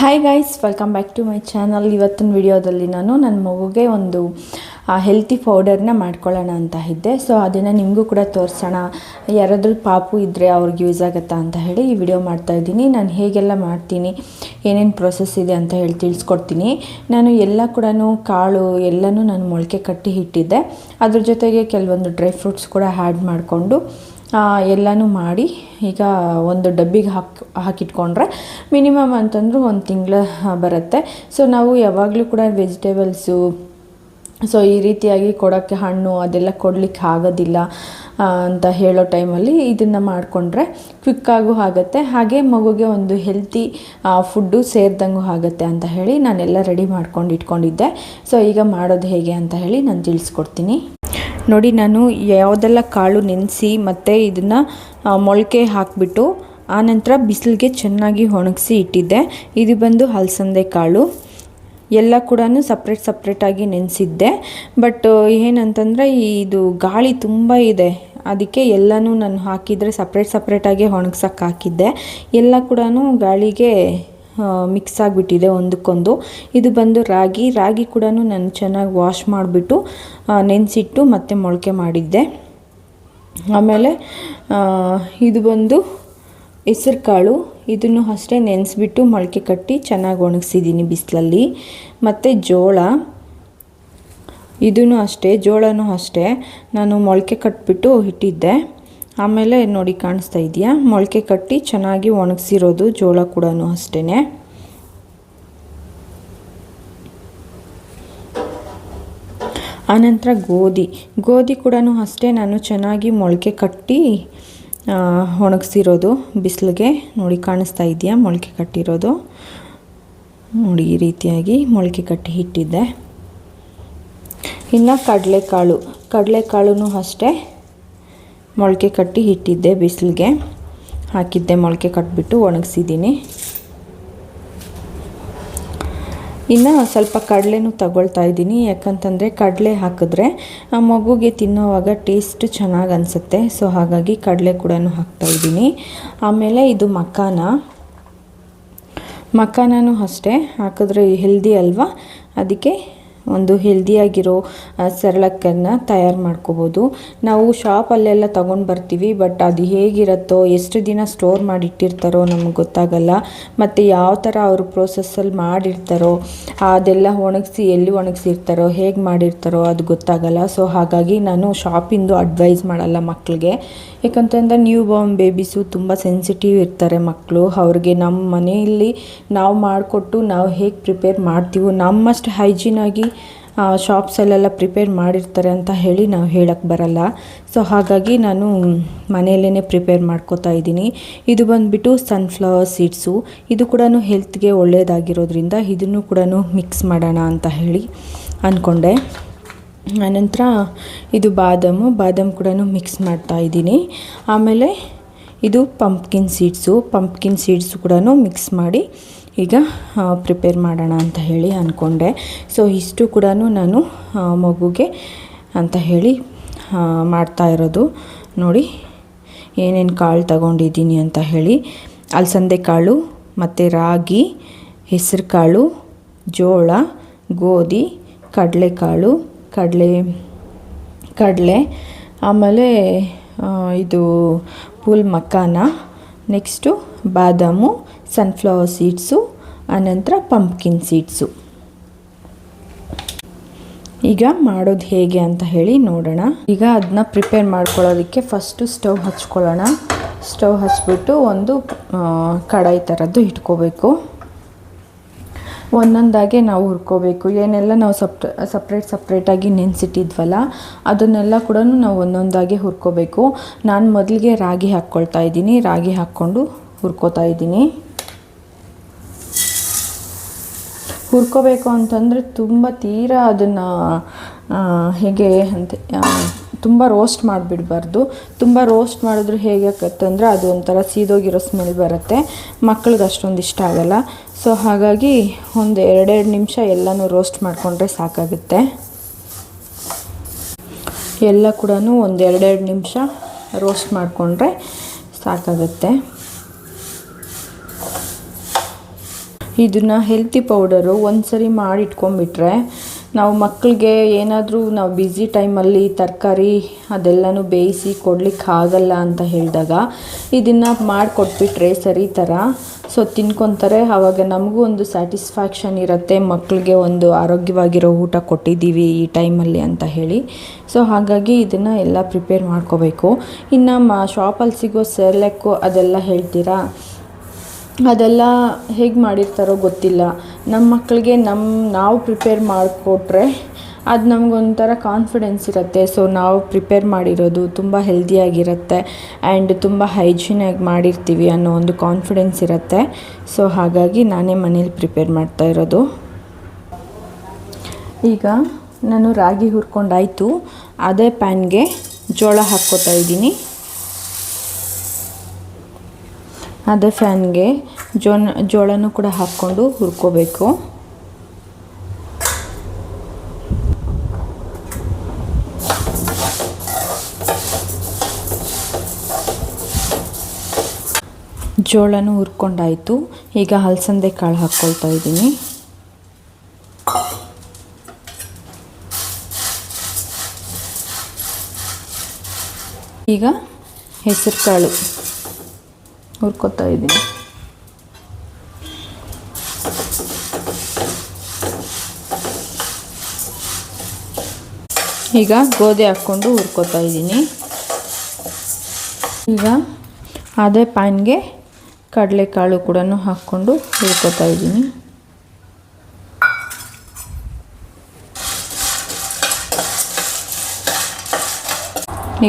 Hi guys, welcome back to my channel. ಇವತ್ತಿನ ವಿಡಿಯೋದಲ್ಲಿ ನಾನು ನನ್ನ ಮಗುಗೆ ಒಂದು ಹೆಲ್ತಿ ಪೌಡರ್ನ ಮಾಡ್ಕೊಳ್ಳೋಣ ಅಂತ ಇದ್ದೆ. ಸೊ ಅದನ್ನು ನಿಮಗೂ ಕೂಡ ತೋರಿಸೋಣ, ಯಾರಾದರೂ ಪಾಪು ಇದ್ದರೆ ಅವ್ರಿಗೆ ಯೂಸ್ ಆಗುತ್ತಾ ಅಂತ ಹೇಳಿ ಈ ವಿಡಿಯೋ ಮಾಡ್ತಾಯಿದ್ದೀನಿ. ನಾನು ಹೇಗೆಲ್ಲ ಮಾಡ್ತೀನಿ, ಏನೇನು ಪ್ರೊಸೆಸ್ ಇದೆ ಅಂತ ಹೇಳಿ ತಿಳಿಸ್ಕೊಡ್ತೀನಿ. ನಾನು ಎಲ್ಲ ಕೂಡ ಕಾಳು ಎಲ್ಲನೂ ನಾನು ಮೊಳಕೆ ಕಟ್ಟಿ ಇಟ್ಟಿದ್ದೆ. ಅದ್ರ ಜೊತೆಗೆ ಕೆಲವೊಂದು ಡ್ರೈ ಫ್ರೂಟ್ಸ್ ಕೂಡ ಆ್ಯಡ್ ಮಾಡಿಕೊಂಡು ಎಲ್ಲನೂ ಮಾಡಿ ಈಗ ಒಂದು ಡಬ್ಬಿಗೆ ಹಾಕಿಟ್ಕೊಂಡ್ರೆ ಮಿನಿಮಮ್ ಅಂತಂದರೂ ಒಂದು ತಿಂಗಳು ಬರುತ್ತೆ. ಸೊ ನಾವು ಯಾವಾಗಲೂ ಕೂಡ ವೆಜಿಟೇಬಲ್ಸು ಸೊ ಈ ರೀತಿಯಾಗಿ ಕೊಡೋಕ್ಕೆ ಹಣ್ಣು ಅದೆಲ್ಲ ಕೊಡಲಿಕ್ಕೆ ಆಗೋದಿಲ್ಲ ಅಂತ ಹೇಳೋ ಟೈಮಲ್ಲಿ ಇದನ್ನು ಮಾಡಿಕೊಂಡ್ರೆ ಕ್ವಿಕ್ಕಾಗೂ ಆಗುತ್ತೆ, ಹಾಗೆ ಮಗುಗೆ ಒಂದು ಹೆಲ್ತಿ ಫುಡ್ಡು ಸೇರಿದಂಗೂ ಆಗುತ್ತೆ ಅಂತ ಹೇಳಿ ನಾನೆಲ್ಲ ರೆಡಿ ಮಾಡ್ಕೊಂಡು ಇಟ್ಕೊಂಡಿದ್ದೆ. ಸೊ ಈಗ ಮಾಡೋದು ಹೇಗೆ ಅಂತ ಹೇಳಿ ನಾನು ತಿಳಿಸ್ಕೊಡ್ತೀನಿ. ನೋಡಿ, ನಾನು ಯಾವುದೆಲ್ಲ ಕಾಳು ನೆನೆಸಿ ಮತ್ತು ಇದನ್ನು ಮೊಳಕೆ ಹಾಕಿಬಿಟ್ಟು ಆನಂತರ ಬಿಸಿಲಿಗೆ ಚೆನ್ನಾಗಿ ಒಣಗಿಸಿ ಇಟ್ಟಿದ್ದೆ. ಇದು ಬಂದು ಅಲಸಂದೆ ಕಾಳು. ಎಲ್ಲ ಕೂಡ ಸಪ್ರೇಟಾಗಿ ನೆನೆಸಿದ್ದೆ. ಬಟ್ ಏನಂತಂದರೆ ಇದು ಗಾಳಿ ತುಂಬ ಇದೆ, ಅದಕ್ಕೆ ಎಲ್ಲನೂ ನಾನು ಹಾಕಿದರೆ ಸಪ್ರೇಟಾಗಿ ಒಣಗ್ಸೋಕ್ಕೆ ಹಾಕಿದ್ದೆ. ಎಲ್ಲ ಕೂಡ ಗಾಳಿಗೆ ಮಿಕ್ಸ್ ಆಗಿಬಿಟ್ಟಿದೆ ಒಂದಕ್ಕೊಂದು. ಇದು ಬಂದು ರಾಗಿ ಕೂಡ ನಾನು ಚೆನ್ನಾಗಿ ವಾಶ್ ಮಾಡಿಬಿಟ್ಟು ನೆನೆಸಿಟ್ಟು ಮತ್ತೆ ಮೊಳಕೆ ಮಾಡಿದ್ದೆ. ಆಮೇಲೆ ಇದು ಬಂದು ಹೆಸರು ಕಾಳು, ಇದನ್ನು ಅಷ್ಟೇ ನೆನೆಸ್ಬಿಟ್ಟು ಮೊಳಕೆ ಕಟ್ಟಿ ಚೆನ್ನಾಗಿ ಒಣಗಿಸಿದ್ದೀನಿ ಬಿಸಿಲಲ್ಲಿ. ಮತ್ತು ಜೋಳ, ಇದೂ ಅಷ್ಟೇ, ಜೋಳನೂ ಅಷ್ಟೇ ನಾನು ಮೊಳಕೆ ಕಟ್ಟಿಬಿಟ್ಟು ಇಟ್ಟಿದ್ದೆ. ಆಮೇಲೆ ನೋಡಿ, ಕಾಣಿಸ್ತಾ ಇದೆಯಾ, ಮೊಳಕೆ ಕಟ್ಟಿ ಚೆನ್ನಾಗಿ ಒಣಗಿಸಿರೋದು ಜೋಳ ಕೂಡ ಅಷ್ಟೇ. ಆನಂತರ ಗೋಧಿ ಕೂಡ ಅಷ್ಟೇ ನಾನು ಚೆನ್ನಾಗಿ ಮೊಳಕೆ ಕಟ್ಟಿ ಒಣಗಿಸಿರೋದು ಬಿಸಿಲಿಗೆ. ನೋಡಿ, ಕಾಣಿಸ್ತಾ ಇದೆಯಾ ಮೊಳಕೆ ಕಟ್ಟಿರೋದು, ನೋಡಿ ಈ ರೀತಿಯಾಗಿ ಮೊಳಕೆ ಕಟ್ಟಿ ಇಟ್ಟಿದ್ದೆ. ಇನ್ನು ಕಡಲೆಕಾಳು ಅಷ್ಟೇ ಮೊಳಕೆ ಕಟ್ಟಿ ಇಟ್ಟಿದ್ದೆ, ಬಿಸಿಲಿಗೆ ಹಾಕಿದ್ದೆ, ಮೊಳಕೆ ಕಟ್ಟಿಬಿಟ್ಟು ಒಣಗಿಸಿದ್ದೀನಿ. ಇನ್ನು ಸ್ವಲ್ಪ ಕಡಲೆನೂ ತಗೊಳ್ತಾ ಇದ್ದೀನಿ, ಯಾಕಂತಂದರೆ ಕಡಲೆ ಹಾಕಿದ್ರೆ ಆ ಮಗುಗೆ ತಿನ್ನೋವಾಗ ಟೇಸ್ಟ್ ಚೆನ್ನಾಗಿ ಅನಿಸುತ್ತೆ. ಸೊ ಹಾಗಾಗಿ ಕಡಲೆ ಕೂಡ ಹಾಕ್ತಾಯಿದ್ದೀನಿ. ಆಮೇಲೆ ಇದು ಮಖಾನೂ ಅಷ್ಟೇ ಹಾಕಿದ್ರೆ ಹೆಲ್ದಿ ಅಲ್ವಾ, ಅದಕ್ಕೆ ಒಂದು ಹೆಲ್ದಿಯಾಗಿರೋ ಸರಳಕ್ಕನ್ನು ತಯಾರು ಮಾಡ್ಕೋಬೋದು. ನಾವು ಶಾಪಲ್ಲೆಲ್ಲ ತೊಗೊಂಡು ಬರ್ತೀವಿ, ಬಟ್ ಅದು ಹೇಗಿರುತ್ತೋ, ಎಷ್ಟು ದಿನ ಸ್ಟೋರ್ ಮಾಡಿಟ್ಟಿರ್ತಾರೋ ನಮಗೆ ಗೊತ್ತಾಗಲ್ಲ. ಮತ್ತು ಯಾವ ಥರ ಅವರು ಪ್ರೋಸೆಸ್ಸಲ್ಲಿ ಮಾಡಿರ್ತಾರೋ, ಅದೆಲ್ಲ ಎಲ್ಲಿ ಒಣಗಿಸಿರ್ತಾರೋ, ಹೇಗೆ ಮಾಡಿರ್ತಾರೋ ಅದು ಗೊತ್ತಾಗಲ್ಲ. ಸೊ ಹಾಗಾಗಿ ನಾನು ಶಾಪಿಂದು ಅಡ್ವೈಸ್ ಮಾಡಲ್ಲ ಮಕ್ಕಳಿಗೆ. ಯಾಕಂತಂದರೆ ನ್ಯೂ ಬಾರ್ನ್ ಬೇಬೀಸು ತುಂಬ ಸೆನ್ಸಿಟಿವ್ ಇರ್ತಾರೆ ಮಕ್ಕಳು. ಅವ್ರಿಗೆ ನಮ್ಮ ಮನೆಯಲ್ಲಿ ನಾವು ಮಾಡಿಕೊಟ್ಟು ನಾವು ಹೇಗೆ ಪ್ರಿಪೇರ್ ಮಾಡ್ತೀವೋ, ನಮ್ಮಷ್ಟು ಹೈಜೀನಾಗಿ ಶಾಪ್ಸಲ್ಲೆಲ್ಲ ಪ್ರಿಪೇರ್ ಮಾಡಿರ್ತಾರೆ ಅಂತ ಹೇಳಿ ನಾವು ಹೇಳಕ್ಕೆ ಬರಲ್ಲ. ಸೊ ಹಾಗಾಗಿ ನಾನು ಮನೆಯಲ್ಲೇ ಪ್ರಿಪೇರ್ ಮಾಡ್ಕೋತಾ ಇದ್ದೀನಿ. ಇದು ಬಂದುಬಿಟ್ಟು ಸನ್ಫ್ಲವರ್ ಸೀಡ್ಸು, ಇದು ಕೂಡ ಹೆಲ್ತ್ಗೆ ಒಳ್ಳೆಯದಾಗಿರೋದ್ರಿಂದ ಇದನ್ನು ಕೂಡ ಮಿಕ್ಸ್ ಮಾಡೋಣ ಅಂತ ಹೇಳಿ ಅಂದ್ಕೊಂಡೆ. ಆನಂತರ ಇದು ಬಾದಾಮ್ ಕೂಡ ಮಿಕ್ಸ್ ಮಾಡ್ತಾ ಇದ್ದೀನಿ. ಆಮೇಲೆ ಇದು ಪಂಪ್ಕಿನ್ ಸೀಡ್ಸು ಕೂಡ ಮಿಕ್ಸ್ ಮಾಡಿ ಈಗ ಪ್ರಿಪೇರ್ ಮಾಡೋಣ ಅಂತ ಹೇಳಿ ಅಂದ್ಕೊಂಡೆ. ಸೊ ಇಷ್ಟು ಕೂಡ ನಾನು ಮಗುಗೆ ಅಂತ ಹೇಳಿ ಮಾಡ್ತಾ ಇರೋದು. ನೋಡಿ ಏನೇನು ಕಾಳು ತಗೊಂಡಿದ್ದೀನಿ ಅಂತ ಹೇಳಿ, ಅಲಸಂದೆ ಕಾಳು ಮತ್ತು ರಾಗಿ, ಹೆಸರು ಕಾಳು, ಜೋಳ, ಗೋಧಿ, ಕಡಲೆಕಾಳು, ಕಡಲೆ, ಆಮೇಲೆ ಇದು ಫುಲ್ ಮಖಾನ, ನೆಕ್ಸ್ಟು ಬಾದಾಮು, ಸನ್ಫ್ಲವರ್ ಸೀಡ್ಸು, ಆನಂತರ ಪಂಪ್ಕಿನ್ ಸೀಡ್ಸು. ಈಗ ಮಾಡೋದು ಹೇಗೆ ಅಂತ ಹೇಳಿ ನೋಡೋಣ. ಈಗ ಅದನ್ನ ಪ್ರಿಪೇರ್ ಮಾಡ್ಕೊಳ್ಳೋದಕ್ಕೆ ಫಸ್ಟು ಸ್ಟವ್ ಹಚ್ಕೊಳ್ಳೋಣ. ಸ್ಟವ್ ಹಚ್ಬಿಟ್ಟು ಒಂದು ಕಡಾಯಿ ಥರದ್ದು ಇಟ್ಕೋಬೇಕು. ಒಂದೊಂದಾಗೆ ನಾವು ಹುರ್ಕೋಬೇಕು. ಏನೆಲ್ಲ ನಾವು ಸಪ್ರೇಟಾಗಿ ನೆನೆಸಿಟ್ಟಿದ್ವಲ್ಲ ಅದನ್ನೆಲ್ಲ ಕೂಡ ನಾವು ಒಂದೊಂದಾಗೆ ಹುರ್ಕೋಬೇಕು. ನಾನು ಮೊದಲಿಗೆ ರಾಗಿ ಹಾಕ್ಕೊಳ್ತಾ ಇದ್ದೀನಿ. ರಾಗಿ ಹಾಕ್ಕೊಂಡು ಹುರ್ಕೋತಾ ಇದ್ದೀನಿ. ಹುರ್ಕೋಬೇಕು ಅಂತಂದರೆ ತುಂಬ ತೀರಾ ಅದನ್ನು ಹೇಗೆ ಅಂತ ತುಂಬ ರೋಸ್ಟ್ ಮಾಡಿಬಿಡಬಾರ್ದು. ತುಂಬ ರೋಸ್ಟ್ ಮಾಡಿದ್ರೆ ಹೇಗೆ ಆಗುತ್ತಂದರೆ ಅದು ಒಂಥರ ಸೀದೋಗಿರೋ ಸ್ಮೆಲ್ ಬರುತ್ತೆ, ಮಕ್ಳಿಗೆ ಅಷ್ಟೊಂದು ಇಷ್ಟ ಆಗಲ್ಲ. ಸೊ ಹಾಗಾಗಿ ಒಂದು 2 ನಿಮಿಷ ಎಲ್ಲನೂ ರೋಸ್ಟ್ ಮಾಡಿಕೊಂಡ್ರೆ ಸಾಕಾಗುತ್ತೆ. ಎಲ್ಲ ಕೂಡ ಒಂದು 2 ನಿಮಿಷ ರೋಸ್ಟ್ ಮಾಡಿಕೊಂಡ್ರೆ ಸಾಕಾಗುತ್ತೆ. ಇದನ್ನು ಹೆಲ್ತಿ ಪೌಡರು ಒಂದು ಸರಿ ಮಾಡಿ ಇಟ್ಕೊಂಡ್ಬಿಟ್ರೆ ನಾವು ಮಕ್ಕಳಿಗೆ ಏನಾದರೂ ನಾವು ಬ್ಯುಸಿ ಟೈಮಲ್ಲಿ ತರಕಾರಿ ಅದೆಲ್ಲನೂ ಬೇಯಿಸಿ ಕೊಡ್ಲಿಕ್ಕೆ ಆಗಲ್ಲ ಅಂತ ಹೇಳಿದಾಗ ಇದನ್ನು ಮಾಡಿಕೊಟ್ಬಿಟ್ರೆ ಸರಿ ಥರ ಸೊ ತಿನ್ಕೊತಾರೆ. ಆವಾಗ ನಮಗೂ ಒಂದು ಸ್ಯಾಟಿಸ್ಫ್ಯಾಕ್ಷನ್ ಇರುತ್ತೆ, ಮಕ್ಕಳಿಗೆ ಒಂದು ಆರೋಗ್ಯವಾಗಿರೋ ಊಟ ಕೊಟ್ಟಿದ್ದೀವಿ ಈ ಟೈಮಲ್ಲಿ ಅಂತ ಹೇಳಿ. ಸೊ ಹಾಗಾಗಿ ಇದನ್ನು ಎಲ್ಲ ಪ್ರಿಪೇರ್ ಮಾಡ್ಕೋಬೇಕು. ಇನ್ನು ಶಾಪಲ್ಲಿ ಸಿಗೋ ಸೆರ್ಲೆಕ್ಕು ಅದೆಲ್ಲ ಹೇಳ್ತೀರಾ, ಅದೆಲ್ಲ ಹೇಗೆ ಮಾಡಿರ್ತಾರೋ ಗೊತ್ತಿಲ್ಲ. ನಮ್ಮ ಮಕ್ಕಳಿಗೆ ನಾವು ಪ್ರಿಪೇರ್ ಮಾಡಿಕೊಟ್ರೆ ಅದು ನಮಗೊಂಥರ ಕಾನ್ಫಿಡೆನ್ಸ್ ಇರುತ್ತೆ. ಸೊ ನಾವು ಪ್ರಿಪೇರ್ ಮಾಡಿರೋದು ತುಂಬ ಹೆಲ್ದಿಯಾಗಿರುತ್ತೆ ಆ್ಯಂಡ್ ತುಂಬ ಹೈಜೀನಾಗಿ ಮಾಡಿರ್ತೀವಿ ಅನ್ನೋ ಒಂದು ಕಾನ್ಫಿಡೆನ್ಸ್ ಇರುತ್ತೆ. ಸೊ ಹಾಗಾಗಿ ನಾನೇ ಮನೇಲಿ ಪ್ರಿಪೇರ್ ಮಾಡ್ತಾ ಇರೋದು. ಈಗ ನಾನು ರಾಗಿ ಹುರ್ಕೊಂಡಾಯಿತು, ಅದೇ ಪ್ಯಾನ್ಗೆ ಜೋಳ ಹಾಕ್ಕೋತಾ ಇದ್ದೀನಿ. ಅದೇ ಫ್ಯಾನ್ಗೆ ಜೋಳನೂ ಕೂಡ ಹಾಕ್ಕೊಂಡು ಹುರ್ಕೋಬೇಕು. ಜೋಳನೂ ಹುರ್ಕೊಂಡಾಯಿತು. ಈಗ ಹಲಸಂದೆ ಕಾಳು ಹಾಕ್ಕೊಳ್ತಾ ಇದ್ದೀನಿ. ಈಗ ಹೆಸರು ಕಾಳು ಹುರ್ಕೊತಾ ಇದ್ದೀನಿ. ಈಗ ಗೋಧಿ ಹಾಕ್ಕೊಂಡು ಹುರ್ಕೊತಾ ಇದ್ದೀನಿ. ಈಗ ಅದೇ ಪ್ಯಾನ್ಗೆ ಕಡಲೆಕಾಳು ಕೂಡ ಹಾಕ್ಕೊಂಡು ಹುರ್ಕೊತಾ ಇದ್ದೀನಿ.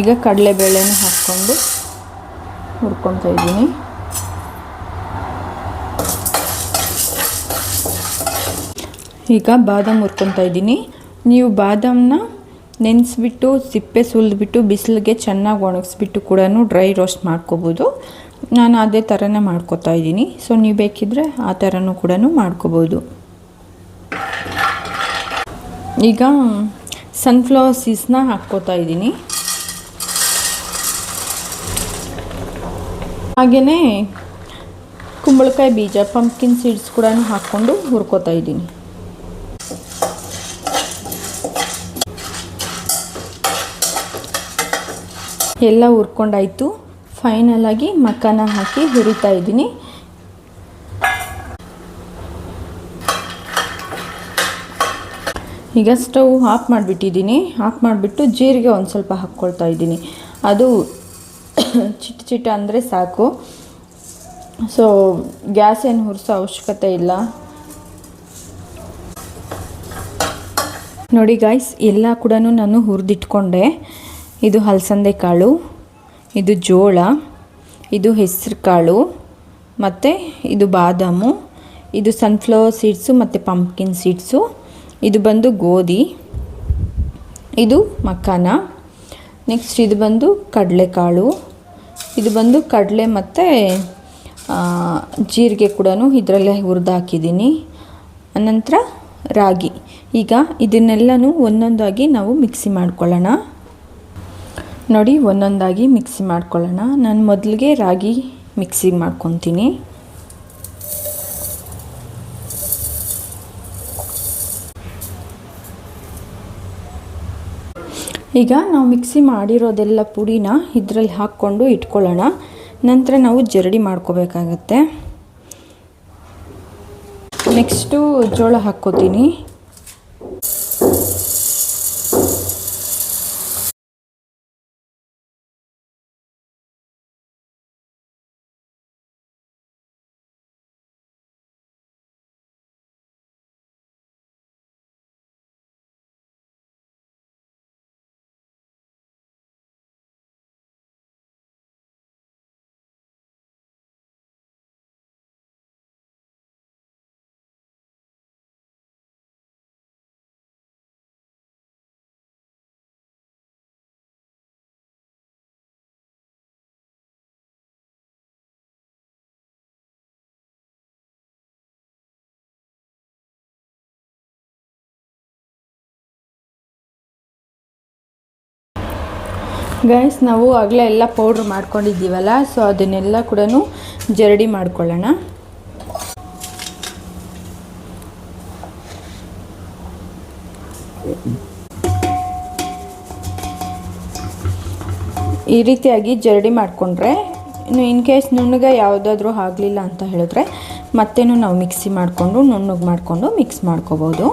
ಈಗ ಕಡಲೆಬೇಳೆನೂ ಹಾಕ್ಕೊಂಡು ಹುರ್ಕೊತಾ ಇದ್ದೀನಿ. ಈಗ ಬಾದಾಮ್ ಹುರ್ಕೊತಾ ಇದ್ದೀನಿ. ನೀವು ಬಾದಾಮನ್ನ ನೆನೆಸ್ಬಿಟ್ಟು ಸಿಪ್ಪೆ ಸುಲಿದ್ಬಿಟ್ಟು ಬಿಸಿಲಿಗೆ ಚೆನ್ನಾಗಿ ಒಣಗಿಸ್ಬಿಟ್ಟು ಕೂಡ ಡ್ರೈ ರೋಸ್ಟ್ ಮಾಡ್ಕೋಬೋದು. ನಾನು ಅದೇ ಥರನೇ ಮಾಡ್ಕೋತಾ ಇದ್ದೀನಿ. ಸೊ ನೀವು ಬೇಕಿದ್ದರೆ ಆ ಥರನೂ ಕೂಡ ಮಾಡ್ಕೋಬೋದು. ಈಗ ಸನ್ಫ್ಲವರ್ ಸೀಡ್ಸ್ನ ಹಾಕ್ಕೋತಾ ಇದ್ದೀನಿ. ಹಾಗೆಯೇ ಕುಂಬಳಕಾಯಿ ಬೀಜ ಪಂಪ್ಕಿನ್ ಸೀಡ್ಸ್ ಕೂಡ ಹಾಕ್ಕೊಂಡು ಹುರ್ಕೋತಾ ಇದ್ದೀನಿ. ಎಲ್ಲ ಹುರ್ಕೊಂಡಾಯಿತು. ಫೈನಲಾಗಿ ಮಕ್ಕನ ಹಾಕಿ ಹುರಿತಾ ಇದ್ದೀನಿ. ಈಗ ಸ್ಟವ್ ಆಫ್ ಮಾಡಿಬಿಟ್ಟಿದ್ದೀನಿ. ಆಫ್ ಮಾಡಿಬಿಟ್ಟು ಜೀರಿಗೆ ಒಂದು ಸ್ವಲ್ಪ ಹಾಕ್ಕೊಳ್ತಾ ಇದ್ದೀನಿ. ಅದು ಚಿಟ್ಟ ಅಂದರೆ ಸಾಕು. ಸೊ ಗ್ಯಾಸ್ ಏನು ಹುರಿಸೋ ಅವಶ್ಯಕತೆ ಇಲ್ಲ. ನೋಡಿ ಗಾಯ್ಸ್, ಎಲ್ಲ ಕೂಡ ನಾನು ಹುರಿದಿಟ್ಕೊಂಡೆ. ಇದು ಹಲಸಂದೆ ಕಾಳು, ಇದು ಜೋಳ, ಇದು ಹೆಸರು ಕಾಳು, ಮತ್ತು ಇದು ಬಾದಾಮು, ಇದು ಸನ್ಫ್ಲವರ್ ಸೀಡ್ಸು ಮತ್ತು ಪಂಪ್ಕಿನ್ ಸೀಡ್ಸು, ಇದು ಬಂದು ಗೋಧಿ, ಇದು ಮಕಾನ, ನೆಕ್ಸ್ಟ್ ಇದು ಬಂದು ಕಡಲೆಕಾಳು, ಇದು ಬಂದು ಕಡಲೆ ಮತ್ತು ಜೀರಿಗೆ ಕೂಡ ಇದರಲ್ಲೇ ಹುರಿದು ಹಾಕಿದ್ದೀನಿ. ಅನಂತರ ರಾಗಿ. ಈಗ ಇದನ್ನೆಲ್ಲನೂ ಒಂದೊಂದಾಗಿ ನಾವು ಮಿಕ್ಸಿ ಮಾಡ್ಕೊಳ್ಳೋಣ. ನೋಡಿ, ಒಂದೊಂದಾಗಿ ಮಿಕ್ಸಿ ಮಾಡ್ಕೊಳ್ಳೋಣ. ನಾನು ಮೊದಲಿಗೆ ರಾಗಿ ಮಿಕ್ಸಿ ಮಾಡ್ಕೊತೀನಿ. ಈಗ ನಾವು ಮಿಕ್ಸಿ ಮಾಡಿರೋದೆಲ್ಲ ಪುಡಿನ ಇದರಲ್ಲಿ ಹಾಕ್ಕೊಂಡು ಇಟ್ಕೊಳ್ಳೋಣ. ನಂತರ ನಾವು ಜರಡಿ ಮಾಡ್ಕೋಬೇಕಾಗತ್ತೆ. ನೆಕ್ಸ್ಟು ಜೋಳ ಹಾಕ್ಕೋತೀನಿ. ಗೈಸ್, ನಾವು ಆಗಲೇ ಎಲ್ಲ ಪೌಡ್ರ್ ಮಾಡ್ಕೊಂಡಿದ್ದೀವಲ್ಲ, ಸೊ ಅದನ್ನೆಲ್ಲ ಕೂಡ ಜರಡಿ ಮಾಡ್ಕೊಳ್ಳೋಣ. ಈ ರೀತಿಯಾಗಿ ಜರಡಿ ಮಾಡಿಕೊಂಡ್ರೆ ಇನ್ನು ಇನ್ ಕೇಸ್ ನುಣ್ಣಗೆ ಯಾವುದಾದ್ರೂ ಆಗಲಿಲ್ಲ ಅಂತ ಹೇಳಿದ್ರೆ ಮತ್ತೇನು ನಾವು ಮಿಕ್ಸಿ ಮಾಡಿಕೊಂಡು ನುಣ್ಣಗೆ ಮಾಡಿಕೊಂಡು ಮಿಕ್ಸ್ ಮಾಡ್ಕೋಬೋದು.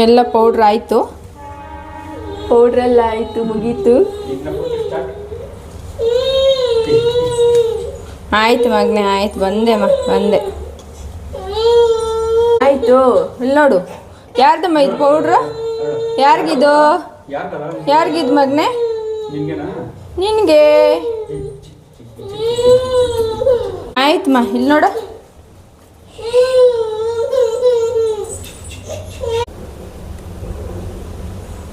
ಎಲ್ಲ ಪೌಡ್ರ್ ಆಯಿತು, ಪೌಡ್ರೆಲ್ಲ ಆಯಿತು, ಮುಗೀತು. ಆಯ್ತು ಮಗನೇ, ಆಯ್ತು, ಬಂದೆ ಬಂದೆ, ಆಯಿತು. ಇಲ್ಲಿ ನೋಡು, ಯಾರ್ದಮ್ಮ ಇದು ಪೌಡ್ರು? ಯಾರಿಗಿದು? ಯಾರಿಗಿದು ಮಗನೇ? ನಿನಗೆ. ಆಯ್ತಮ್ಮ, ಇಲ್ಲಿ ನೋಡು.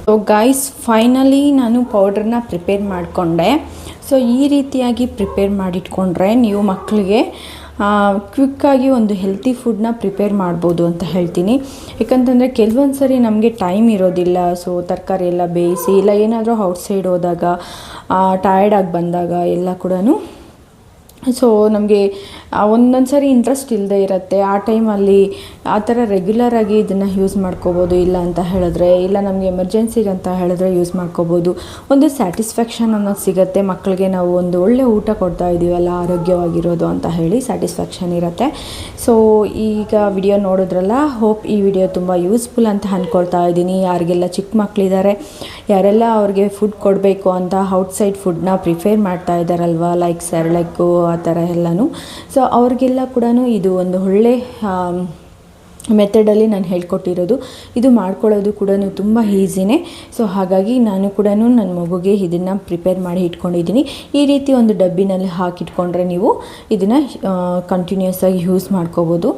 ಸೊ ಗೈಸ್, ಫೈನಲಿ ನಾನು ಪೌಡ್ರನ್ನ ಪ್ರಿಪೇರ್ ಮಾಡಿಕೊಂಡೆ. ಸೊ ಈ ರೀತಿಯಾಗಿ ಪ್ರಿಪೇರ್ ಮಾಡಿಟ್ಕೊಂಡ್ರೆ ನೀವು ಮಕ್ಕಳಿಗೆ ಕ್ವಿಕ್ಕಾಗಿ ಒಂದು ಹೆಲ್ತಿ ಫುಡ್ನ ಪ್ರಿಪೇರ್ ಮಾಡ್ಬೋದು ಅಂತ ಹೇಳ್ತೀನಿ. ಯಾಕಂತಂದರೆ ಕೆಲವೊಂದು ಸರಿ ನಮಗೆ ಟೈಮ್ ಇರೋದಿಲ್ಲ. ಸೊ ತರಕಾರಿ ಎಲ್ಲ ಬೇಯಿಸಿ ಇಲ್ಲ ಏನಾದರೂ ಔಟ್ಸೈಡ್ ಹೋದಾಗ ಟಯರ್ಡಾಗಿ ಬಂದಾಗ ಎಲ್ಲ ಕೂಡ ಸೊ ನಮಗೆ ಒಂದೊಂದು ಸರಿ ಇಂಟ್ರೆಸ್ಟ್ ಇಲ್ಲದೆ ಇರುತ್ತೆ. ಆ ಟೈಮಲ್ಲಿ ಆ ಥರ ರೆಗ್ಯುಲರಾಗಿ ಇದನ್ನು ಯೂಸ್ ಮಾಡ್ಕೋಬೋದು. ಇಲ್ಲ ಅಂತ ಹೇಳಿದ್ರೆ, ಇಲ್ಲ ನಮಗೆ ಎಮರ್ಜೆನ್ಸಿಗೆ ಅಂತ ಹೇಳಿದ್ರೆ ಯೂಸ್ ಮಾಡ್ಕೋಬೋದು. ಒಂದು ಸ್ಯಾಟಿಸ್ಫ್ಯಾಕ್ಷನ್ ಅನ್ನೋದು ಸಿಗುತ್ತೆ ಮಕ್ಕಳಿಗೆ. ನಾವು ಒಂದು ಒಳ್ಳೆ ಊಟ ಕೊಡ್ತಾ ಇದ್ದೀವಲ್ಲ, ಆರೋಗ್ಯವಾಗಿರೋದು ಅಂತ ಹೇಳಿ ಸ್ಯಾಟಿಸ್ಫ್ಯಾಕ್ಷನ್ ಇರುತ್ತೆ. ಸೊ ಈಗ ವಿಡಿಯೋ ನೋಡಿದ್ರಲ್ಲ, ಹೋಪ್ ಈ ವಿಡಿಯೋ ತುಂಬ ಯೂಸ್ಫುಲ್ ಅಂತ ಅಂದ್ಕೊಳ್ತಾ ಇದ್ದೀನಿ. ಯಾರಿಗೆಲ್ಲ ಚಿಕ್ಕ ಮಕ್ಕಳಿದ್ದಾರೆ, ಯಾರೆಲ್ಲ ಅವ್ರಿಗೆ ಫುಡ್ ಕೊಡಬೇಕು ಅಂತ ಔಟ್ಸೈಡ್ ಫುಡ್ನ ಪ್ರಿಫೇರ್ ಮಾಡ್ತಾ ಇದ್ದಾರಲ್ವ, ಲೈಕ್ ಸೆರ್ಲೆಕ್ಕು ಆ ಥರ ಎಲ್ಲನೂ, ಸೊ ಅವ್ರಿಗೆಲ್ಲ ಕೂಡ ಇದು ಒಂದು ಒಳ್ಳೆ ಮೆಥಡಲ್ಲಿ ನಾನು ಹೇಳ್ಕೊಟ್ಟಿರೋದು. ಇದು ಮಾಡ್ಕೊಳ್ಳೋದು ಕೂಡ ತುಂಬ ಈಸಿನೇ. ಸೊ ಹಾಗಾಗಿ ನಾನು ಕೂಡ ನನ್ನ ಮಗುಗೆ ಇದನ್ನು ಪ್ರಿಪೇರ್ ಮಾಡಿ ಇಟ್ಕೊಂಡಿದ್ದೀನಿ. ಈ ರೀತಿ ಒಂದು ಡಬ್ಬಿನಲ್ಲಿ ಹಾಕಿಟ್ಕೊಂಡ್ರೆ ನೀವು ಇದನ್ನು ಕಂಟಿನ್ಯೂಸ್ ಆಗಿ ಯೂಸ್ ಮಾಡ್ಕೋಬೋದು.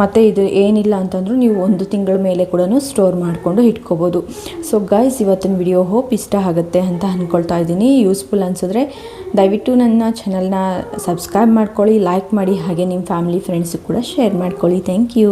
ಮತ್ತು ಇದು ಏನಿಲ್ಲ ಅಂತಂದರೂ ನೀವು 1 ತಿಂಗಳ ಮೇಲೆ ಕೂಡ ಸ್ಟೋರ್ ಮಾಡಿಕೊಂಡು ಇಟ್ಕೋಬೋದು. ಸೊ ಗೈಸ್, ಇವತ್ತಿನ ವಿಡಿಯೋ ಹೋಪ್ ಇಷ್ಟ ಆಗುತ್ತೆ ಅಂತ ಅಂದ್ಕೊಳ್ತಾ ಇದ್ದೀನಿ. ಯೂಸ್ಫುಲ್ ಅನಿಸಿದ್ರೆ ದಯವಿಟ್ಟು ನನ್ನ ಚಾನಲ್ನ ಸಬ್ಸ್ಕ್ರೈಬ್ ಮಾಡ್ಕೊಳ್ಳಿ, ಲೈಕ್ ಮಾಡಿ, ಹಾಗೆ ನಿಮ್ಮ ಫ್ಯಾಮಿಲಿ ಫ್ರೆಂಡ್ಸಿಗೆ ಕೂಡ ಶೇರ್ ಮಾಡ್ಕೊಳ್ಳಿ. Thank you.